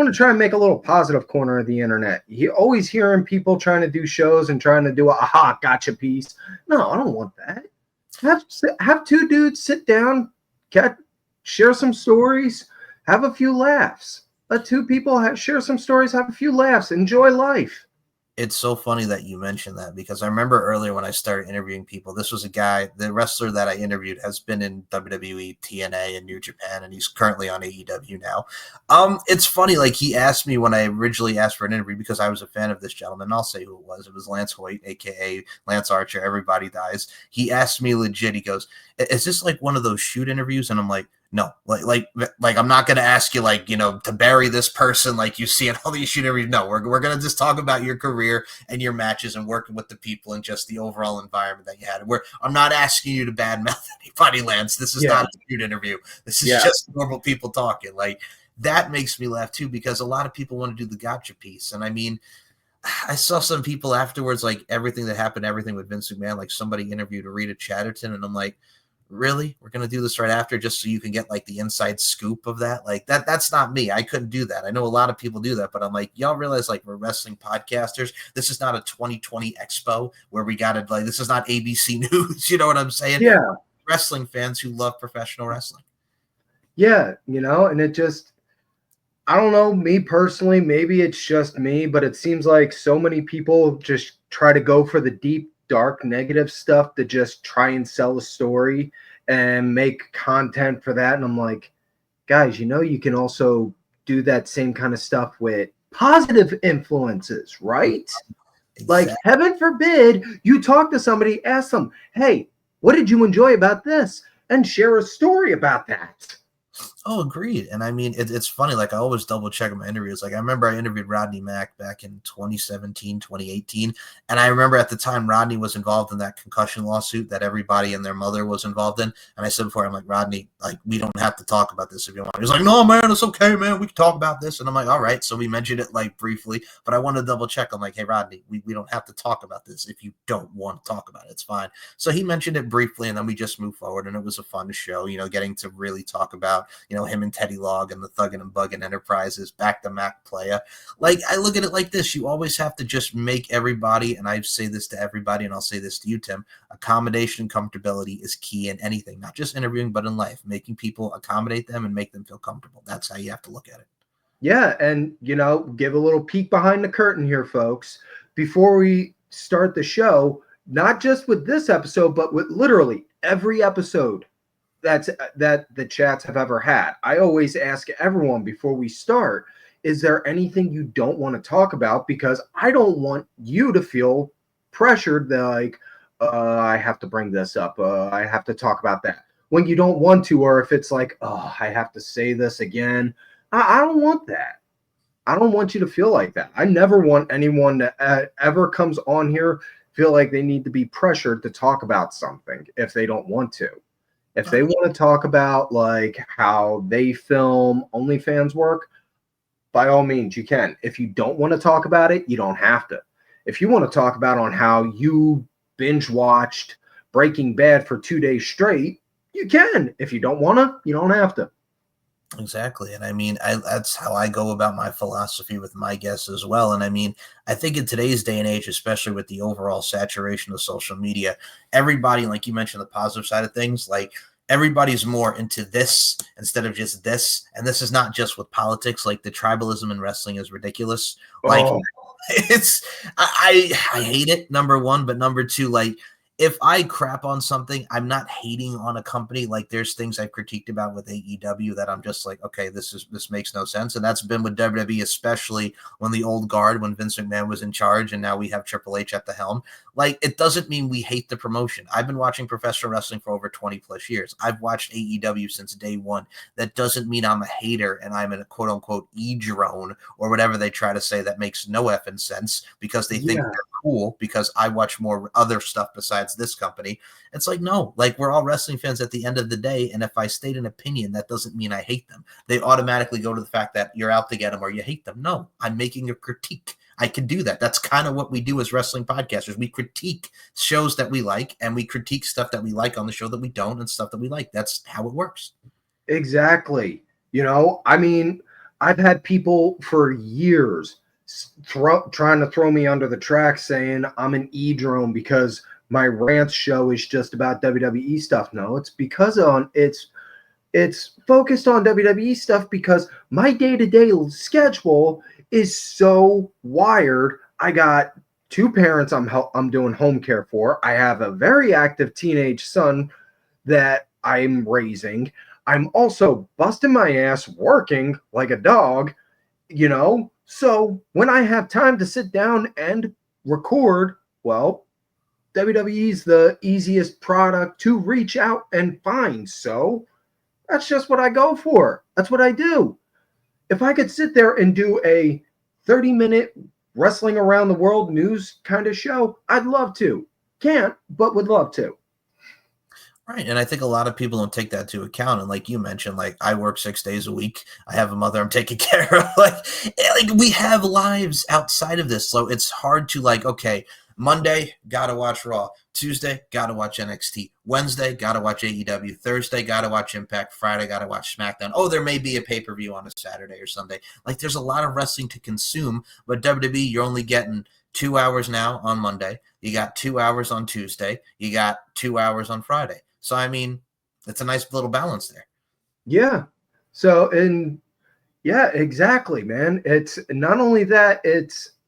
Speaker 1: to try and make a little positive corner of the internet. You always hearing people trying to do shows and trying to do a aha gotcha piece. No, I don't want that. Have two dudes sit down, share some stories, have a few laughs. Let two people share some stories, have a few laughs, enjoy life.
Speaker 2: It's so funny that you mentioned that, because I remember earlier when I started interviewing people, this was a guy, the wrestler that I interviewed has been in WWE, TNA, and New Japan, and he's currently on AEW now. It's funny, like he asked me when I originally asked for an interview, because I was a fan of this gentleman, and I'll say who it was. It was Lance Hoyt, aka Lance Archer, Everybody Dies. He asked me legit, he goes, is this like one of those shoot interviews? And I'm like, no, like I'm not going to ask you to bury this person like you see in all these shoot interviews. No, we're going to just talk about your career and your matches and working with the people and just the overall environment that you had. I'm not asking you to badmouth anybody, Lance. This is not a shoot interview. This is just normal people talking. Like, that makes me laugh too, because a lot of people want to do the gotcha piece. And I mean, I saw some people afterwards, like everything that happened, everything with Vince McMahon, like somebody interviewed Rita Chatterton, and I'm like, really? We're going to do this right after just so you can get like the inside scoop of that? Like that's not me. I couldn't do that. I know a lot of people do that, but I'm like, y'all realize like we're wrestling podcasters. This is not a 2020 expo where we got to like, this is not ABC News. You know what I'm saying?
Speaker 1: Yeah.
Speaker 2: Wrestling fans who love professional wrestling.
Speaker 1: Yeah. And it just, I don't know, me personally, maybe it's just me, but it seems like so many people just try to go for the deep, dark, negative stuff to just try and sell a story and make content for that. And I'm like, guys, you can also do that same kind of stuff with positive influences, right? Exactly. Like, heaven forbid you talk to somebody, ask them, hey, what did you enjoy about this? And share a story about that.
Speaker 2: Oh, agreed. And I mean, it's funny. Like, I always double check my interviews. Like, I remember I interviewed Rodney Mack back in 2017, 2018. And I remember at the time Rodney was involved in that concussion lawsuit that everybody and their mother was involved in. And I said before, I'm like, Rodney, like, we don't have to talk about this if you want. He was like, no, man, it's okay, man. We can talk about this. And I'm like, all right. So we mentioned it like briefly, but I want to double check. I'm like, hey, Rodney, we don't have to talk about this if you don't want to talk about it. It's fine. So he mentioned it briefly, and then we just moved forward. And it was a fun show, getting to really talk about, him and Teddy Log and the Thuggin' and Buggin' Enterprises, back to Mac Playa. Like, I look at it like this. You always have to just make everybody, and I say this to everybody, and I'll say this to you, Tim, accommodation and comfortability is key in anything, not just interviewing, but in life. Making people accommodate them and make them feel comfortable. That's how you have to look at it.
Speaker 1: Yeah, and, give a little peek behind the curtain here, folks. Before we start the show, not just with this episode, but with literally every episode that the chats have ever had, I always ask everyone before we start, is there anything you don't want to talk about? Because I don't want you to feel pressured that, like, I have to bring this up. I have to talk about that when you don't want to, or if it's like, oh, I have to say this again. I don't want that. I don't want you to feel like that. I never want anyone that ever comes on here feel like they need to be pressured to talk about something if they don't want to. If they want to talk about like how they film OnlyFans work, by all means, you can. If you don't want to talk about it, you don't have to. If you want to talk about on how you binge watched Breaking Bad for 2 days straight, you can. If you don't want to, you don't have to.
Speaker 2: Exactly. And I mean, that's how I go about my philosophy with my guests as well. And I mean, I think in today's day and age, especially with the overall saturation of social media, everybody, like you mentioned, the positive side of things, like everybody's more into this instead of just this. And this is not just with politics. Like, the tribalism in wrestling is ridiculous. Like, I hate it, number one, but number two, like, if I crap on something, I'm not hating on a company. Like, there's things I've critiqued about with AEW that I'm just like, okay, this makes no sense. And that's been with WWE, especially when the old guard, when Vince McMahon was in charge, and now we have Triple H at the helm. Like, it doesn't mean we hate the promotion. I've been watching professional wrestling for over 20 plus years. I've watched AEW since day one. That doesn't mean I'm a hater and I'm a quote unquote e-drone or whatever they try to say that makes no effing sense because they think they're cool because I watch more other stuff besides this company. It's like, no, like, we're all wrestling fans at the end of the day, and if I state an opinion, that doesn't mean I hate them. They automatically go to the fact that you're out to get them or you hate them. No, I'm making a critique. I can do that. That's kind of what we do as wrestling podcasters. We critique shows that we like, and we critique stuff that we like on the show that we don't, and stuff that we like. That's how it works.
Speaker 1: Exactly. I mean, I've had people for years trying to throw me under the track saying I'm an e-drone because my rant show is just about WWE stuff. No, it's because it's focused on WWE stuff because my day-to-day schedule is so wired. I got 2 parents I'm doing home care for. I have a very active teenage son that I'm raising. I'm also busting my ass working like a dog, So when I have time to sit down and record, well, WWE's the easiest product to reach out and find. So that's just what I go for. That's what I do. If I could sit there and do a 30-minute wrestling around the world news kind of show, I'd love to. Can't, but would love to.
Speaker 2: Right. And I think a lot of people don't take that into account. And like you mentioned, like, I work 6 days a week. I have a mother I'm taking care of. Like we have lives outside of this. So it's hard to, like, okay, Monday, got to watch Raw. Tuesday, got to watch NXT. Wednesday, got to watch AEW. Thursday, got to watch Impact. Friday, got to watch SmackDown. Oh, there may be a pay-per-view on a Saturday or Sunday. Like, there's a lot of wrestling to consume. But WWE, you're only getting 2 hours now on Monday. You got 2 hours on Tuesday. You got 2 hours on Friday. So, I mean, it's a nice little balance there.
Speaker 1: Yeah. So, yeah, exactly, man. It's not only that,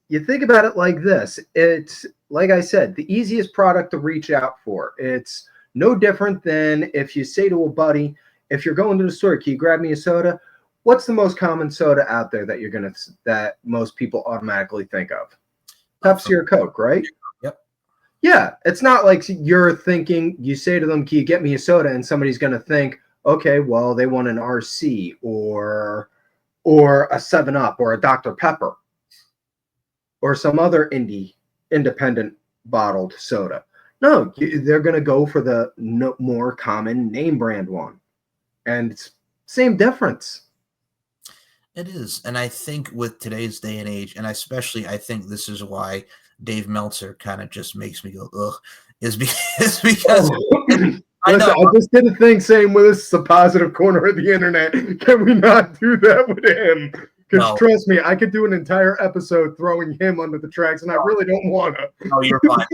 Speaker 1: you think about it like this. It's, like I said, the easiest product to reach out for. It's no different than if you say to a buddy, if you're going to the store, can you grab me a soda? What's the most common soda out there that most people automatically think of? Pepsi or Coke, right? Yeah, it's not like you're thinking, you say to them, can you get me a soda? And somebody's going to think, Okay, well, they want an RC or a 7 Up or a Dr. Pepper or some other independent bottled soda. No, they're going to go for the more common name brand one. And it's same difference.
Speaker 2: It is. And I think with today's day and age, and especially I think this is why Dave Meltzer kind of just makes me go, ugh, is because I
Speaker 1: Listen,
Speaker 2: know.
Speaker 1: I just did a thing saying, well, this is a positive corner of the internet. Can we not do that with him? Because
Speaker 2: No,
Speaker 1: trust me, I could do an entire episode throwing him under the tracks, and I really don't want to.
Speaker 2: no, you're fine.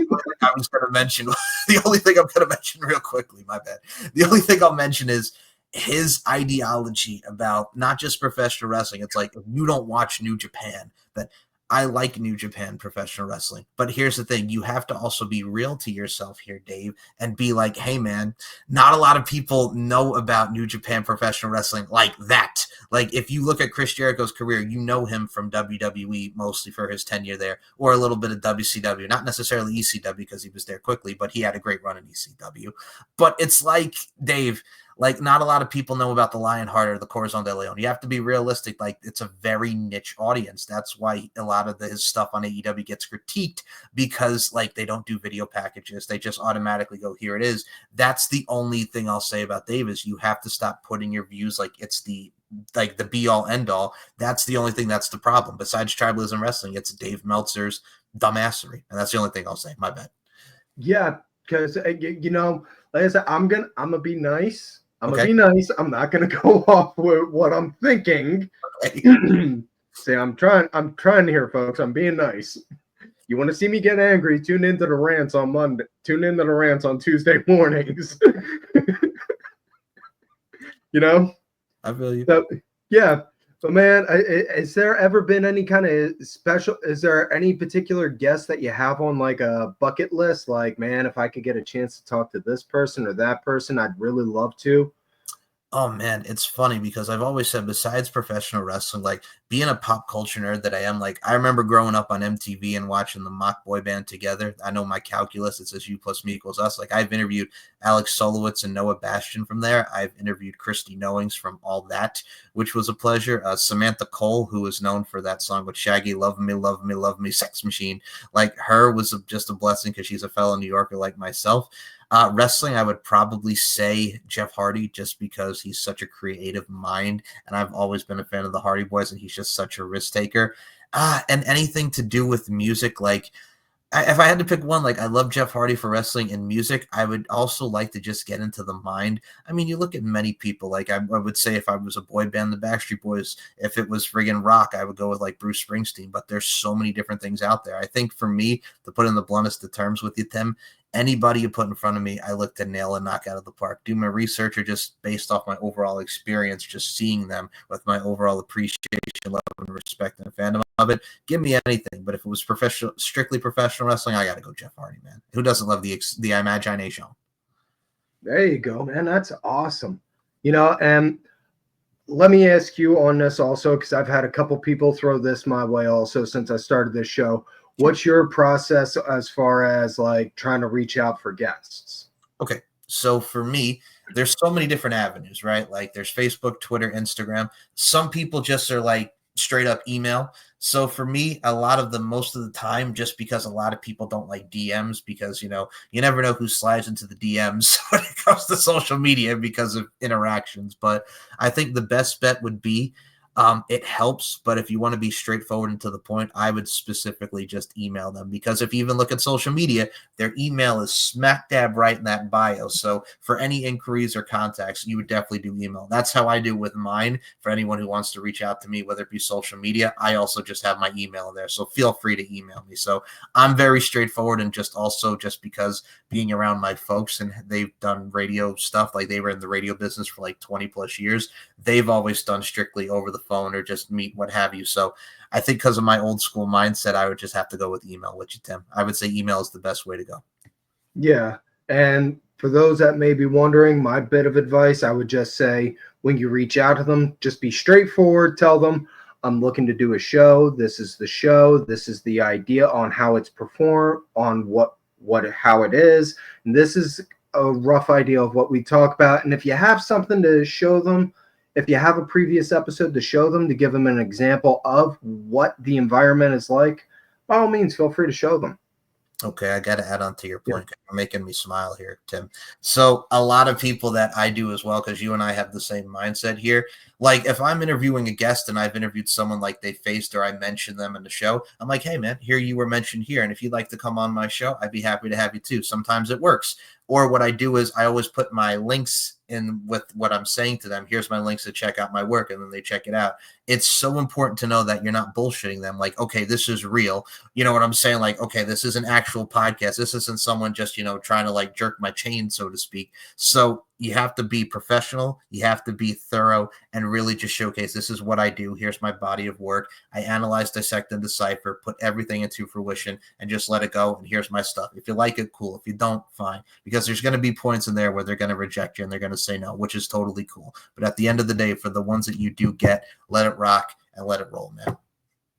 Speaker 2: I was going to mention the only thing I'm going to mention real quickly. My bad. The only thing I'll mention is his ideology about not just professional wrestling. It's like if you don't watch New Japan, that I like New Japan professional wrestling. But here's the thing, you have to also be real to yourself here, Dave, and be like, hey man, not a lot of people know about New Japan professional wrestling like that. Like if you look at Chris Jericho's career, you know him from WWE mostly for his tenure there, or a little bit of WCW, not necessarily ECW because he was there quickly, but he had a great run in ECW. But it's like, Dave, like not a lot of people know about the Lionheart or the Corazon de Leon. You have to be realistic. Like it's a very niche audience. That's why a lot of his stuff on AEW gets critiqued because like they don't do video packages. They just automatically go, here it is. That's the only thing I'll say about Dave is you have to stop putting your views like it's the be all end all. That's the only thing that's the problem. Besides tribalism wrestling, it's Dave Meltzer's dumbassery. And that's the only thing I'll say. My bad.
Speaker 1: Yeah, because you know, like I said, I'm gonna be nice. I'm
Speaker 2: Okay.
Speaker 1: gonna be nice. I'm not gonna go off with what I'm thinking.
Speaker 2: Okay.
Speaker 1: See, I'm trying here, folks. I'm being nice. You want to see me get angry? Tune into the rants on Monday. Tune into the rants on Tuesday mornings. You know?
Speaker 2: I feel you.
Speaker 1: So, yeah. But man, has there ever been any kind of special? Is there any particular guest that you have on like a bucket list? Like, man, if I could get a chance to talk to this person or that person, I'd really love to.
Speaker 2: Oh man, it's funny because I've always said besides professional wrestling, like being a pop culture nerd that I am, like I remember growing up on MTV and watching the mock boy band Together. I know my calculus, it says you plus me equals us. Like I've interviewed Alex Solowitz and Noah Bastion from there. I've interviewed Christy Knowings from all that, which was a pleasure. Samantha Cole, who is known for that song with Shaggy, Love Me, Love Me, Love Me, Sex Machine. Like her was just a blessing because she's a fellow New Yorker like myself. Wrestling, I would probably say Jeff Hardy just because he's such a creative mind, and I've always been a fan of the Hardy Boys, and he's just such a risk taker. And anything to do with music, like if I had to pick one, like I love Jeff Hardy for wrestling and music. I would also like to just get into the mind. I mean, you look at many people, like I would say if I was a boy band, the Backstreet Boys, if it was friggin' rock, I would go with like Bruce Springsteen, but there's so many different things out there. I think for me, to put in the bluntest of terms with you, Tim, anybody you put in front of me, I look to nail and knock out of the park. Do my research or just based off my overall experience, just seeing them with my overall appreciation, love, and respect and fandom of it. Give me anything, but if it was strictly professional wrestling, I got to go Jeff Hardy, man. Who doesn't love the imagination?
Speaker 1: There you go, man. That's awesome. You know, and let me ask you on this also, because I've had a couple people throw this my way also since I started this show. What's your process as far as like trying to reach out for guests?
Speaker 2: Okay. So for me, there's so many different avenues, right? Like there's Facebook, Twitter, Instagram. Some people just are like straight up email. So for me, most of the time, just because a lot of people don't like DMs because, you never know who slides into the DMs when it comes to social media because of interactions. But I think the best bet would be it helps, but if you want to be straightforward and to the point, I would specifically just email them because if you even look at social media, their email is smack dab right in that bio. So for any inquiries or contacts, you would definitely do email. That's how I do with mine. For anyone who wants to reach out to me, whether it be social media, I also just have my email there. So feel free to email me. So I'm very straightforward and just because being around my folks and they've done radio stuff, like they were in the radio business for like 20 plus years, they've always done strictly over the phone or just meet, what have you. So I think because of my old school mindset, I would just have to go with email with you, Tim. I would say email is the best way to go.
Speaker 1: Yeah. And for those that may be wondering, my bit of advice, I would just say when you reach out to them, just be straightforward. Tell them, I'm looking to do a show. This is the show. This is the idea on how it's performed, on how it is. And this is a rough idea of what we talk about. And if you have something to show them, if you have a previous episode to show them, to give them an example of what the environment is like, by all means, feel free to show them.
Speaker 2: Okay, I got to add on to your point. You're making me smile here, Tim. So a lot of people that I do as well, because you and I have the same mindset here. Like if I'm interviewing a guest and I've interviewed someone like they faced or I mentioned them in the show, I'm like, hey man, here you were mentioned here. And if you'd like to come on my show, I'd be happy to have you too. Sometimes it works. Or what I do is I always put my links in with what I'm saying to them. Here's my links to check out my work, and then they check it out. It's so important to know that you're not bullshitting them. Like, okay, this is real. You know what I'm saying? Like, okay, this is an actual podcast. This isn't someone just, trying to like jerk my chain, so to speak. So you have to be professional. You have to be thorough and really just showcase this is what I do. Here's my body of work. I analyze, dissect, and decipher, put everything into fruition, and just let it go. And here's my stuff. If you like it, cool. If you don't, fine. Because there's going to be points in there where they're going to reject you and they're going to say no, which is totally cool. But at the end of the day, for the ones that you do get, let it rock and let it roll, man.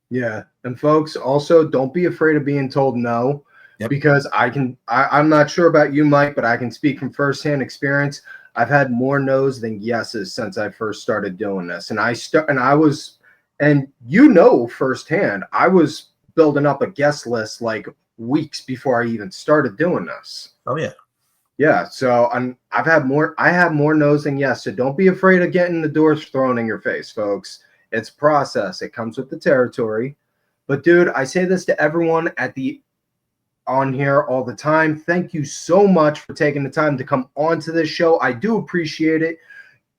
Speaker 1: Yeah. And folks, also don't be afraid of being told no. Yep. Because I'm not sure about you, Mike, but I can speak from firsthand experience. I've had more no's than yeses since I first started doing this. And firsthand, I was building up a guest list like weeks before I even started doing this.
Speaker 2: Oh yeah.
Speaker 1: Yeah. So I have more no's than yes. So don't be afraid of getting the doors thrown in your face, folks. It's a process. It comes with the territory. But dude, I say this to everyone on here all the time. Thank you so much for taking the time to come onto this show. I do appreciate it.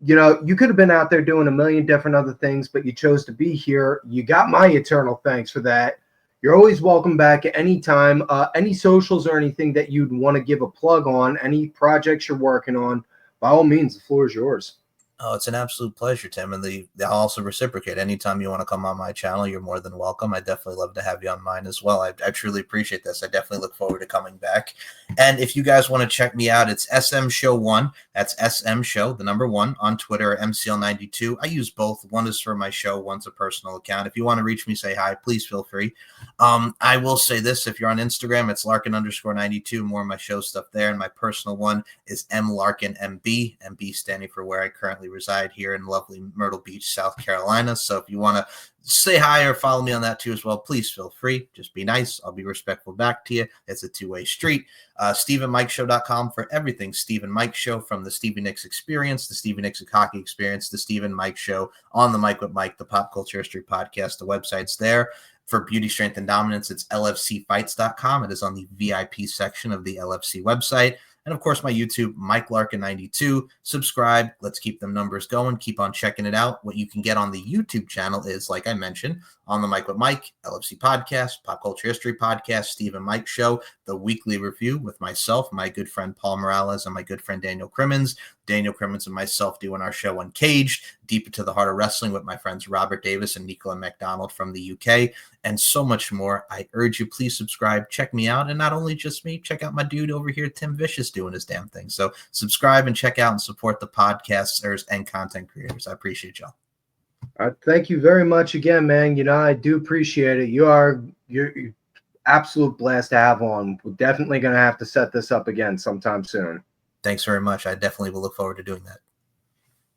Speaker 1: You could have been out there doing a million different other things, but you chose to be here. You got my eternal thanks for that. You're always welcome back at any time. Any socials or anything that you'd want to give a plug on, any projects you're working on, by all means, the floor is yours.
Speaker 2: Oh, it's an absolute pleasure, Tim. And I'll also reciprocate. Anytime you want to come on my channel, you're more than welcome. I definitely love to have you on mine as well. I truly appreciate this. I definitely look forward to coming back. And if you guys want to check me out, it's SM Show 1. That's SM Show, the number 1 on Twitter, MCL92. I use both. One is for my show, one's a personal account. If you want to reach me, say hi, please feel free. I will say this. If you're on Instagram, it's Larkin_92. More of my show stuff there. And my personal one is MLarkinMB. MB standing for where I currently reside here in lovely Myrtle Beach, South Carolina. So if you want to say hi or follow me on that too as well, please feel free. Just be nice. I'll be respectful back to you. It's a two-way street. StephenMikeShow.com for everything Stephen Mike Show, from the Stevie Nicks Experience, the Stevie Nicks Hockey Experience, the Stephen Mike Show, on the Mike with Mike, the Pop Culture History Podcast. The website's there. For Beauty, Strength, and Dominance, it's LFCfights.com. It is on the VIP section of the LFC website. And of course, my YouTube, Mike Larkin 92. Subscribe. Let's keep them numbers going. Keep on checking it out. What you can get on the YouTube channel is, like I mentioned, on the Mike with Mike, LFC Podcast, Pop Culture History Podcast, Stephen Mike Show, the weekly review with myself, my good friend Paul Morales, and my good friend Daniel Crimmins. Daniel Crimmins and myself doing our show Uncaged, Deep into the Heart of Wrestling with my friends Robert Davis and Nicola McDonald from the UK, and so much more. I urge you, please subscribe, check me out, and not only just me, check out my dude over here, Tim Vicious, doing his damn thing. So subscribe and check out and support the podcasters and content creators. I appreciate y'all.
Speaker 1: Thank you very much again, man. I do appreciate it. You're absolute blast to have on. We're definitely going to have to set this up again sometime soon.
Speaker 2: Thanks very much. I definitely will look forward to doing that.